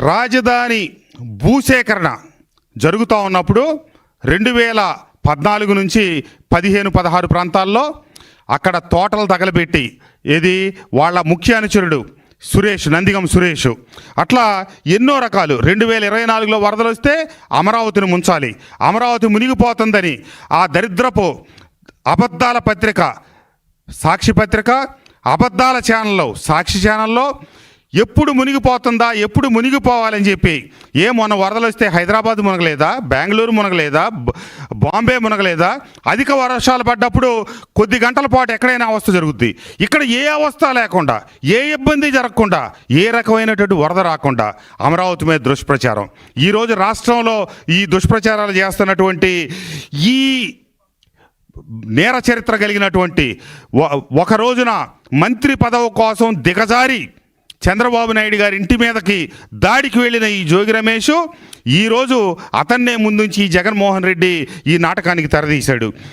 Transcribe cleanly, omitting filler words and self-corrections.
రాజధాని భూసేకరణ జరుగుతూ ఉన్నప్పుడు 2014 నుంచి 15-16 ప్రాంతాల్లో అక్కడ తోటలు తగలబెట్టి వాళ్ళ ముఖ్య అనుచరుడు సురేష్, నందిగం సురేష్, అట్లా ఎన్నో రకాలు. 2024లో వరదలు వస్తే అమరావతిని ముంచాలి, అమరావతి మునిగిపోతుందని ఆ దరిద్రపు అబద్ధాల పత్రిక సాక్షి పత్రిక, అబద్ధాల ఛానల్లో సాక్షి ఛానల్లో ఎప్పుడు మునిగిపోతుందా, ఎప్పుడు మునిగిపోవాలని చెప్పి మొన్న వరదలు వస్తే హైదరాబాద్ మునగలేదా, బెంగళూరు మునగలేదా, బాంబే మునగలేదా? అధిక వర్షాలు పడ్డప్పుడు కొద్ది గంటల పాటు ఎక్కడైనా అవస్థ జరుగుద్ది. ఇక్కడ ఏ అవస్థ లేకుండా, ఏ ఇబ్బంది జరగకుండా, ఏ రకమైనటువంటి వరద రాకుండా అమరావతి మీద దుష్ప్రచారం. ఈరోజు రాష్ట్రంలో ఈ దుష్ప్రచారాలు చేస్తున్నటువంటి ఈ నేర చరిత్ర కలిగినటువంటి ఒక రోజున మంత్రి పదవి కోసం దిగజారి చంద్రబాబు నాయుడు గారి ఇంటి మీదకి దాడికి వెళ్ళిన ఈ జోగి రమేష్ ఈరోజు అతన్నే ముందుంచి జగన్మోహన్ రెడ్డి ఈ నాటకానికి తెరదీశాడు.